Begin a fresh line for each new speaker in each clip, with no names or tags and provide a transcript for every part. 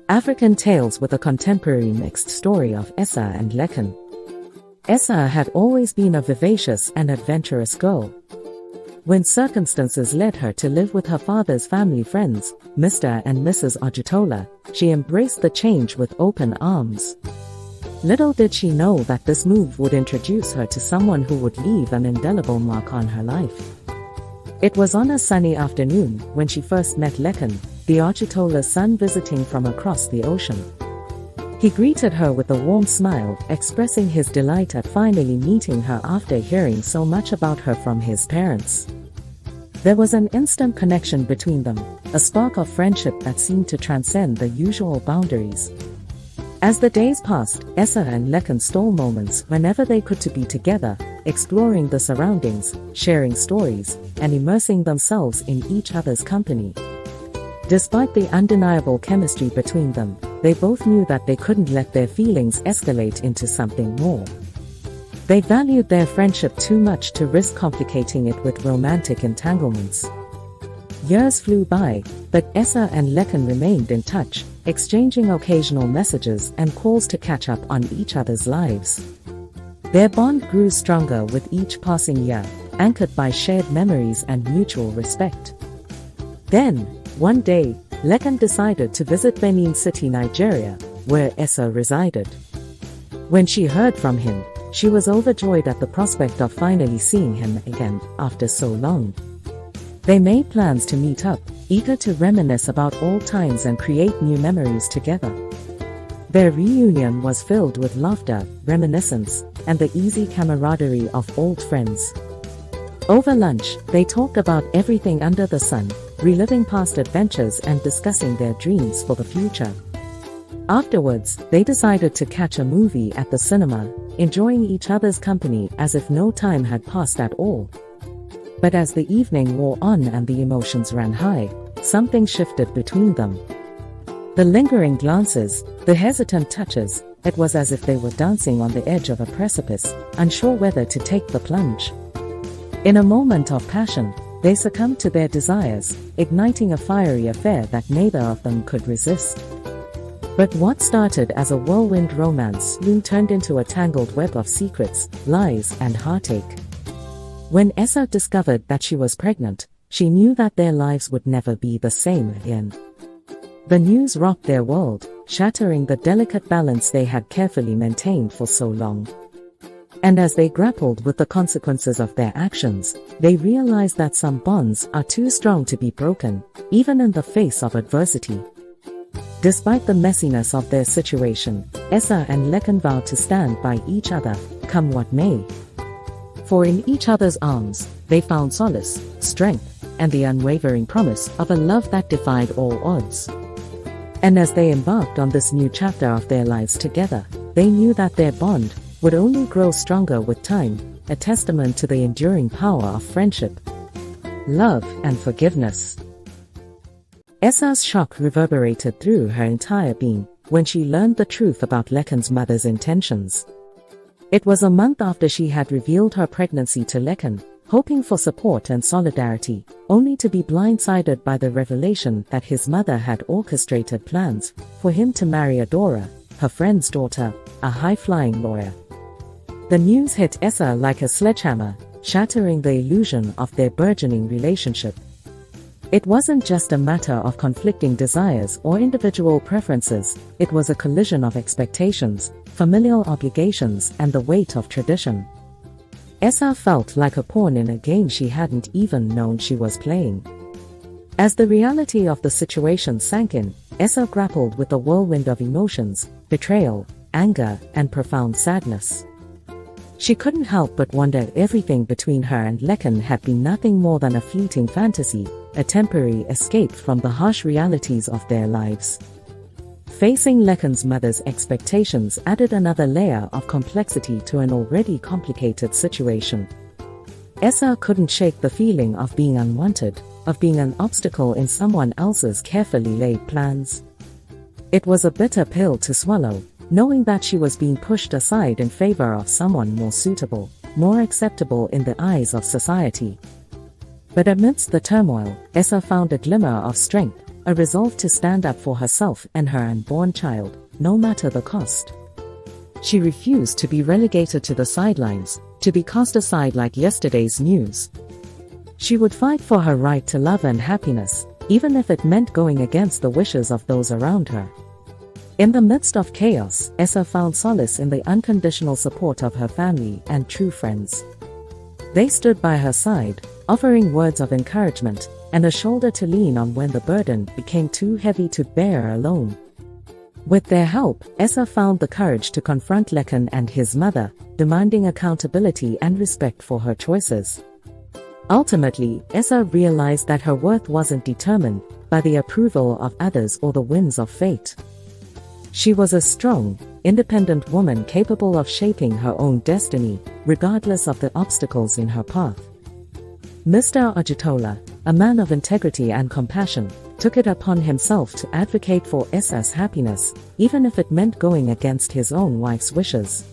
African tales with a contemporary mixed story of Esohe and Lekan. Esohe had always been a vivacious and adventurous girl. When circumstances led her to live with her father's family friends, Mr. and Mrs. Ojutola, she embraced the change with open arms. Little did she know that this move would introduce her to someone who would leave an indelible mark on her life. It was on a sunny afternoon when she first met Lekan, the Ojutola's son visiting from across the ocean. He greeted her with a warm smile, expressing his delight at finally meeting her after hearing so much about her from his parents. There was an instant connection between them, a spark of friendship that seemed to transcend the usual boundaries. As the days passed, Esohe and Lekan stole moments whenever they could to be together, exploring the surroundings, sharing stories, and immersing themselves in each other's company. Despite the undeniable chemistry between them, they both knew that they couldn't let their feelings escalate into something more. They valued their friendship too much to risk complicating it with romantic entanglements. Years flew by, but Esohe and Lekan remained in touch, exchanging occasional messages and calls to catch up on each other's lives. Their bond grew stronger with each passing year, anchored by shared memories and mutual respect. Then, one day, Lekan decided to visit Benin City, Nigeria, where Esohe resided. When she heard from him, she was overjoyed at the prospect of finally seeing him again after so long. They made plans to meet up, eager to reminisce about old times and create new memories together. Their reunion was filled with laughter, reminiscence, and the easy camaraderie of old friends. Over lunch, they talked about everything under the sun, reliving past adventures and discussing their dreams for the future. Afterwards, they decided to catch a movie at the cinema, enjoying each other's company as if no time had passed at all. But as the evening wore on and the emotions ran high, something shifted between them. The lingering glances, the hesitant touches, it was as if they were dancing on the edge of a precipice, unsure whether to take the plunge. In a moment of passion, they succumbed to their desires, igniting a fiery affair that neither of them could resist. But what started as a whirlwind romance soon turned into a tangled web of secrets, lies, and heartache. When Esohe discovered that she was pregnant, she knew that their lives would never be the same again. The news rocked their world, shattering the delicate balance they had carefully maintained for so long. And as they grappled with the consequences of their actions, they realized that some bonds are too strong to be broken, even in the face of adversity. Despite the messiness of their situation, Esohe and Lekan vowed to stand by each other, come what may. For in each other's arms, they found solace, strength, and the unwavering promise of a love that defied all odds. And as they embarked on this new chapter of their lives together, they knew that their bond would only grow stronger with time, a testament to the enduring power of friendship, love, and forgiveness. Esohe's shock reverberated through her entire being when she learned the truth about Lekan's mother's intentions. It was a month after she had revealed her pregnancy to Lekan, hoping for support and solidarity, only to be blindsided by the revelation that his mother had orchestrated plans for him to marry Adora, her friend's daughter, a high-flying lawyer. The news hit Esohe like a sledgehammer, shattering the illusion of their burgeoning relationship. It wasn't just a matter of conflicting desires or individual preferences, it was a collision of expectations, familial obligations, and the weight of tradition. Esohe felt like a pawn in a game she hadn't even known she was playing. As the reality of the situation sank in, Esohe grappled with a whirlwind of emotions, betrayal, anger, and profound sadness. She couldn't help but wonder if everything between her and Lekan had been nothing more than a fleeting fantasy, a temporary escape from the harsh realities of their lives. Facing Lekan's mother's expectations added another layer of complexity to an already complicated situation. Esohe couldn't shake the feeling of being unwanted, of being an obstacle in someone else's carefully laid plans. It was a bitter pill to swallow, knowing that she was being pushed aside in favor of someone more suitable, more acceptable in the eyes of society. But amidst the turmoil, Esohe found a glimmer of strength, a resolve to stand up for herself and her unborn child, no matter the cost. She refused to be relegated to the sidelines, to be cast aside like yesterday's news. She would fight for her right to love and happiness, even if it meant going against the wishes of those around her. In the midst of chaos, Esah found solace in the unconditional support of her family and true friends. They stood by her side, offering words of encouragement and a shoulder to lean on when the burden became too heavy to bear alone. With their help, Esah found the courage to confront Lekan and his mother, demanding accountability and respect for her choices. Ultimately, Esah realized that her worth wasn't determined by the approval of others or the winds of fate. She was a strong, independent woman capable of shaping her own destiny, regardless of the obstacles in her path. Mr. Ojutola, a man of integrity and compassion, took it upon himself to advocate for Esah's happiness, even if it meant going against his own wife's wishes.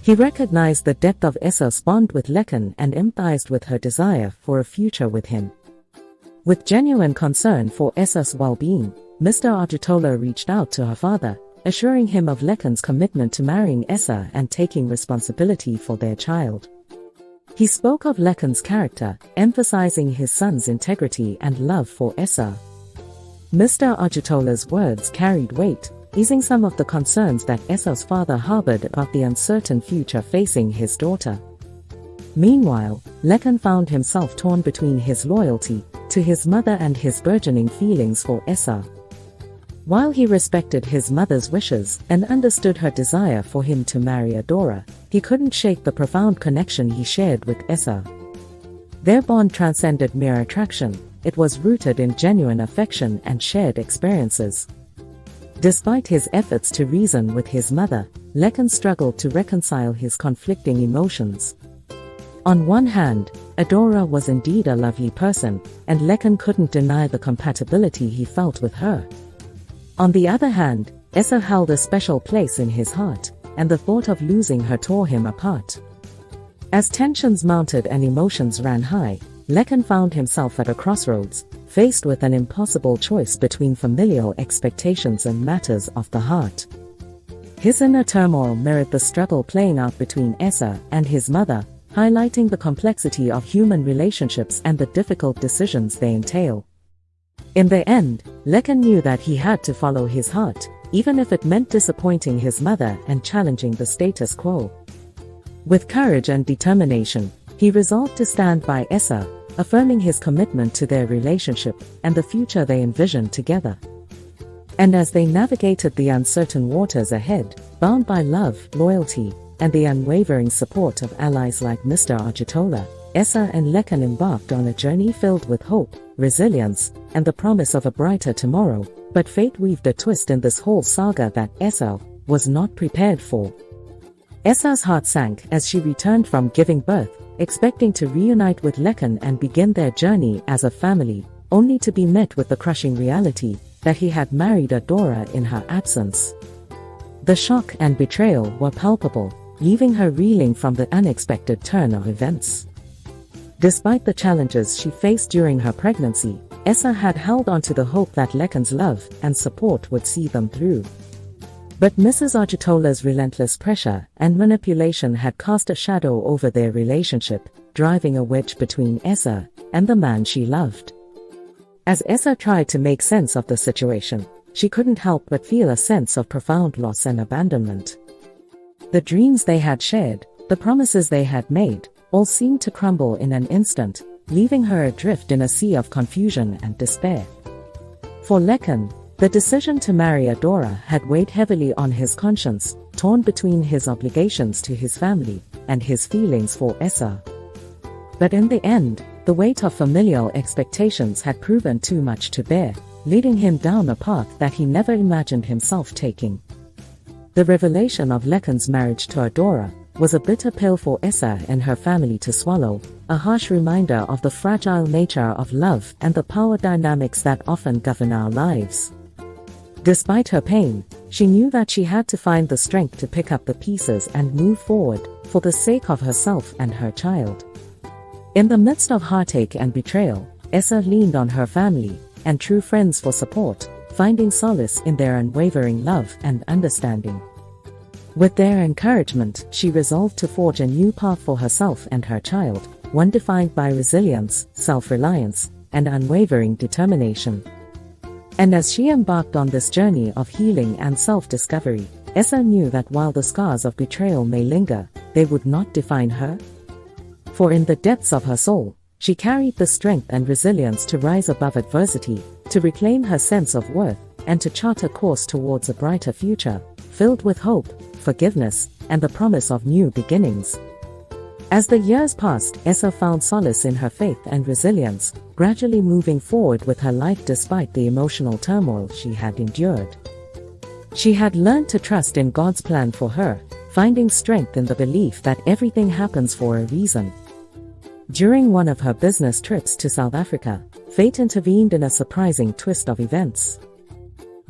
He recognized the depth of Esah's bond with Lekan and empathized with her desire for a future with him. With genuine concern for Esah's well-being, Mr. Ojutola reached out to her father, assuring him of Lekan's commitment to marrying Esah and taking responsibility for their child. He spoke of Lekan's character, emphasizing his son's integrity and love for Esah. Mr. Ojutola's words carried weight, easing some of the concerns that Esah's father harbored about the uncertain future facing his daughter. Meanwhile, Lekan found himself torn between his loyalty to his mother and his burgeoning feelings for Esah. While he respected his mother's wishes and understood her desire for him to marry Adora, he couldn't shake the profound connection he shared with Esah. Their bond transcended mere attraction; it was rooted in genuine affection and shared experiences. Despite his efforts to reason with his mother, Lekan struggled to reconcile his conflicting emotions. On one hand, Adora was indeed a lovely person, and Lekan couldn't deny the compatibility he felt with her. On the other hand, Esah held a special place in his heart, and the thought of losing her tore him apart. As tensions mounted and emotions ran high, Lekan found himself at a crossroads, faced with an impossible choice between familial expectations and matters of the heart. His inner turmoil mirrored the struggle playing out between Esah and his mother, highlighting the complexity of human relationships and the difficult decisions they entail. In the end, Lekan knew that he had to follow his heart, even if it meant disappointing his mother and challenging the status quo. With courage and determination, he resolved to stand by Esah, affirming his commitment to their relationship and the future they envisioned together. And as they navigated the uncertain waters ahead, bound by love, loyalty, and the unwavering support of allies like Mr. Ojutola, Esah and Lekan embarked on a journey filled with hope, resilience, and the promise of a brighter tomorrow. But fate weaved a twist in this whole saga that Esah was not prepared for. Esah's heart sank as she returned from giving birth, expecting to reunite with Lekan and begin their journey as a family, only to be met with the crushing reality that he had married Adora in her absence. The shock and betrayal were palpable, leaving her reeling from the unexpected turn of events. Despite the challenges she faced during her pregnancy, Esah had held on to the hope that Lekan's love and support would see them through. But Mrs. Ojutola's relentless pressure and manipulation had cast a shadow over their relationship, driving a wedge between Esah and the man she loved. As Esah tried to make sense of the situation, she couldn't help but feel a sense of profound loss and abandonment. The dreams they had shared, the promises they had made, all seemed to crumble in an instant, leaving her adrift in a sea of confusion and despair. For Lekan, the decision to marry Adora had weighed heavily on his conscience, torn between his obligations to his family and his feelings for Esah. But in the end, the weight of familial expectations had proven too much to bear, leading him down a path that he never imagined himself taking. The revelation of Lekan's marriage to Adora was a bitter pill for Esah and her family to swallow, a harsh reminder of the fragile nature of love and the power dynamics that often govern our lives. Despite her pain, she knew that she had to find the strength to pick up the pieces and move forward, for the sake of herself and her child. In the midst of heartache and betrayal, Esah leaned on her family, and true friends for support, finding solace in their unwavering love and understanding. With their encouragement, she resolved to forge a new path for herself and her child, one defined by resilience, self-reliance, and unwavering determination. And as she embarked on this journey of healing and self-discovery, Esa knew that while the scars of betrayal may linger, they would not define her. For in the depths of her soul, she carried the strength and resilience to rise above adversity, to reclaim her sense of worth, and to chart a course towards a brighter future, filled with hope, forgiveness, and the promise of new beginnings. As the years passed, Esa found solace in her faith and resilience, gradually moving forward with her life despite the emotional turmoil she had endured. She had learned to trust in God's plan for her, finding strength in the belief that everything happens for a reason. During one of her business trips to South Africa, fate intervened in a surprising twist of events.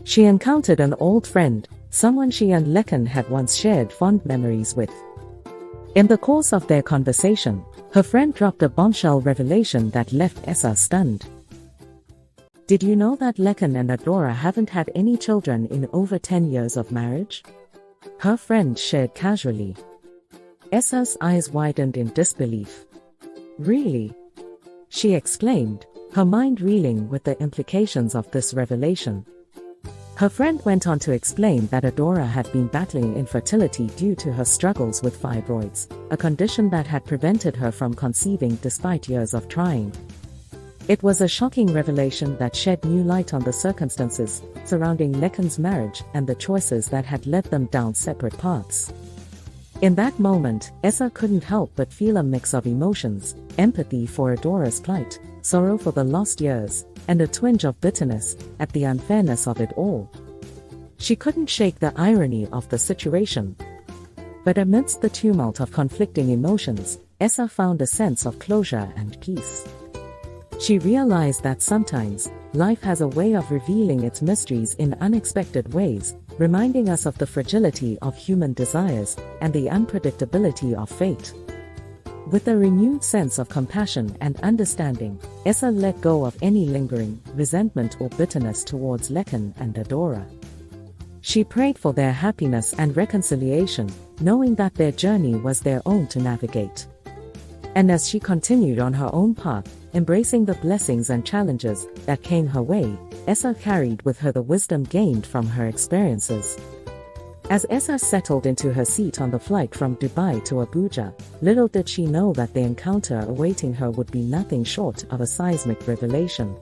She encountered an old friend, someone she and Lekan had once shared fond memories with. In the course of their conversation, her friend dropped a bombshell revelation that left Esa stunned. Did you know that Lekan and Adora haven't had any children in over 10 years of marriage? Her friend shared casually. Esa's eyes widened in disbelief. Really? She exclaimed, her mind reeling with the implications of this revelation. Her friend went on to explain that Adora had been battling infertility due to her struggles with fibroids, a condition that had prevented her from conceiving despite years of trying. It was a shocking revelation that shed new light on the circumstances surrounding Lekan's marriage and the choices that had led them down separate paths. In that moment, Esa couldn't help but feel a mix of emotions: empathy for Adora's plight, sorrow for the lost years, and a twinge of bitterness at the unfairness of it all. She couldn't shake the irony of the situation. But amidst the tumult of conflicting emotions, Esa found a sense of closure and peace. She realized that sometimes, life has a way of revealing its mysteries in unexpected ways, reminding us of the fragility of human desires and the unpredictability of fate. With a renewed sense of compassion and understanding, Esa let go of any lingering resentment or bitterness towards Lekan and Adora. She prayed for their happiness and reconciliation, knowing that their journey was their own to navigate. And as she continued on her own path, embracing the blessings and challenges that came her way, Esa carried with her the wisdom gained from her experiences. As Esa settled into her seat on the flight from Dubai to Abuja, little did she know that the encounter awaiting her would be nothing short of a seismic revelation.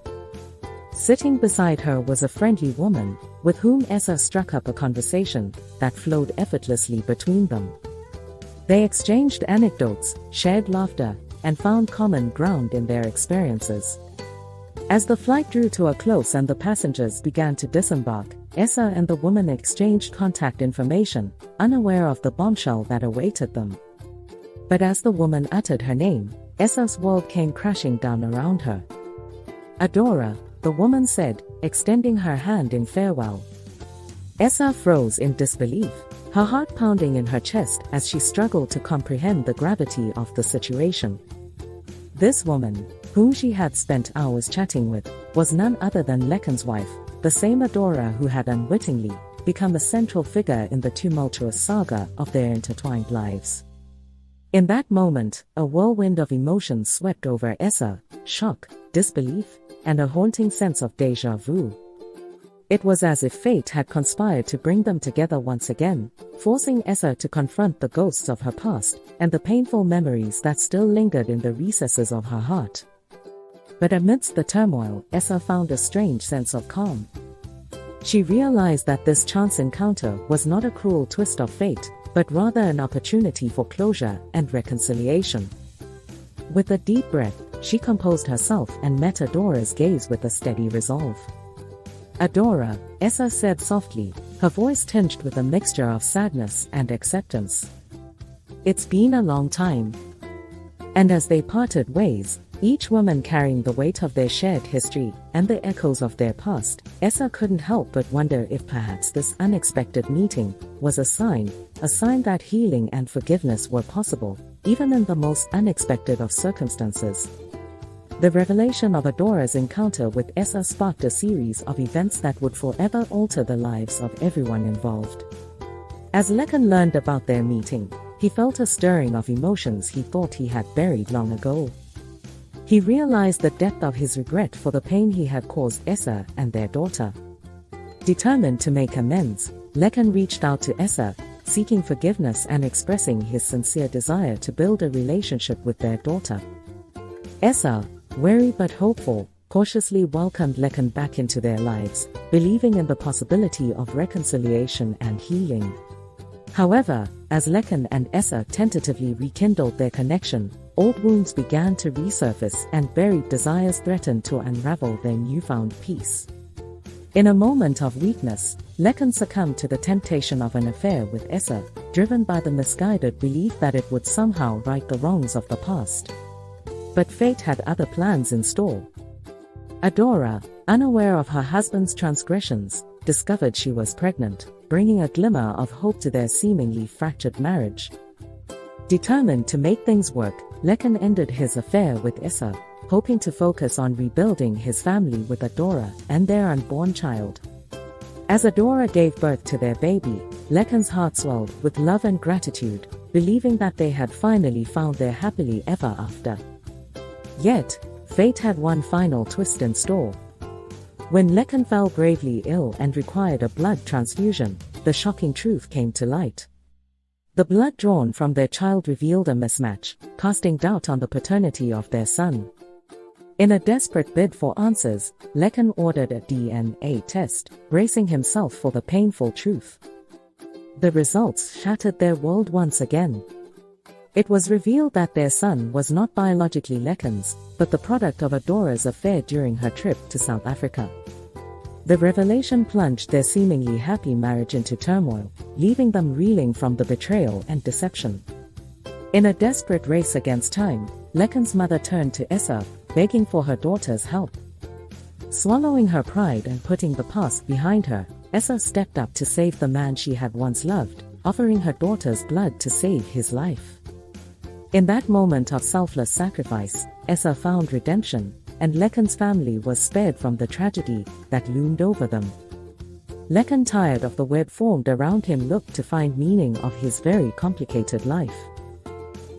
Sitting beside her was a friendly woman, with whom Esa struck up a conversation that flowed effortlessly between them. They exchanged anecdotes, shared laughter, and found common ground in their experiences. As the flight drew to a close and the passengers began to disembark, Esa and the woman exchanged contact information, unaware of the bombshell that awaited them. But as the woman uttered her name, Esa's world came crashing down around her. "Adora," the woman said, extending her hand in farewell. Esa froze in disbelief, her heart pounding in her chest as she struggled to comprehend the gravity of the situation. This woman, whom she had spent hours chatting with, was none other than Lekan's wife, the same Adora who had unwittingly become a central figure in the tumultuous saga of their intertwined lives. In that moment, a whirlwind of emotions swept over Esa: shock, disbelief, and a haunting sense of déjà vu. It was as if fate had conspired to bring them together once again, forcing Esa to confront the ghosts of her past and the painful memories that still lingered in the recesses of her heart. But amidst the turmoil, Esa found a strange sense of calm. She realized that this chance encounter was not a cruel twist of fate, but rather an opportunity for closure and reconciliation. With a deep breath, she composed herself and met Adora's gaze with a steady resolve. "Adora," Esa said softly, her voice tinged with a mixture of sadness and acceptance. "It's been a long time." And as they parted ways, each woman carrying the weight of their shared history and the echoes of their past, Esa couldn't help but wonder if perhaps this unexpected meeting was a sign that healing and forgiveness were possible, even in the most unexpected of circumstances. The revelation of Adora's encounter with Esa sparked a series of events that would forever alter the lives of everyone involved. As Lekan learned about their meeting, he felt a stirring of emotions he thought he had buried long ago. He realized the depth of his regret for the pain he had caused Esa and their daughter. Determined to make amends, Lekan reached out to Esa, seeking forgiveness and expressing his sincere desire to build a relationship with their daughter. Esa, wary but hopeful, cautiously welcomed Lekan back into their lives, believing in the possibility of reconciliation and healing. However, as Lekan and Esa tentatively rekindled their connection, old wounds began to resurface and buried desires threatened to unravel their newfound peace. In a moment of weakness, Lekan succumbed to the temptation of an affair with Esa, driven by the misguided belief that it would somehow right the wrongs of the past. But fate had other plans in store. Adora, unaware of her husband's transgressions, discovered she was pregnant, bringing a glimmer of hope to their seemingly fractured marriage. Determined to make things work, Lekan ended his affair with Esa, hoping to focus on rebuilding his family with Adora and their unborn child. As Adora gave birth to their baby, Lekan's heart swelled with love and gratitude, believing that they had finally found their happily ever after. Yet, fate had one final twist in store. When Lekan fell gravely ill and required a blood transfusion, the shocking truth came to light. The blood drawn from their child revealed a mismatch, casting doubt on the paternity of their son. In a desperate bid for answers, Lekan ordered a DNA test, bracing himself for the painful truth. The results shattered their world once again. It was revealed that their son was not biologically Lekan's, but the product of Adora's affair during her trip to South Africa. The revelation plunged their seemingly happy marriage into turmoil, leaving them reeling from the betrayal and deception. In a desperate race against time, Lekan's mother turned to Esa, begging for her daughter's help. Swallowing her pride and putting the past behind her, Esa stepped up to save the man she had once loved, offering her daughter's blood to save his life. In that moment of selfless sacrifice, Esa found redemption, and Lekan's family was spared from the tragedy that loomed over them. Lekan, tired of the web formed around him, looked to find meaning of his very complicated life.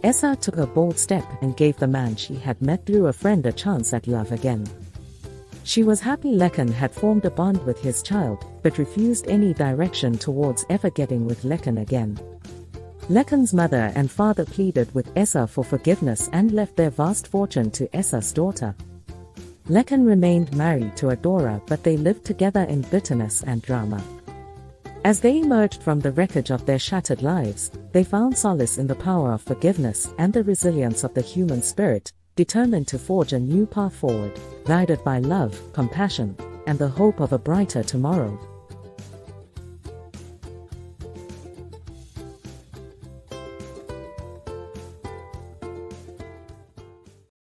Esa took a bold step and gave the man she had met through a friend a chance at love again. She was happy Lekan had formed a bond with his child, but refused any direction towards ever getting with Lekan again. Lekan's mother and father pleaded with Esa for forgiveness and left their vast fortune to Esa's daughter. Lekan remained married to Adora, but they lived together in bitterness and drama. As they emerged from the wreckage of their shattered lives, they found solace in the power of forgiveness and the resilience of the human spirit, determined to forge a new path forward, guided by love, compassion, and the hope of a brighter tomorrow.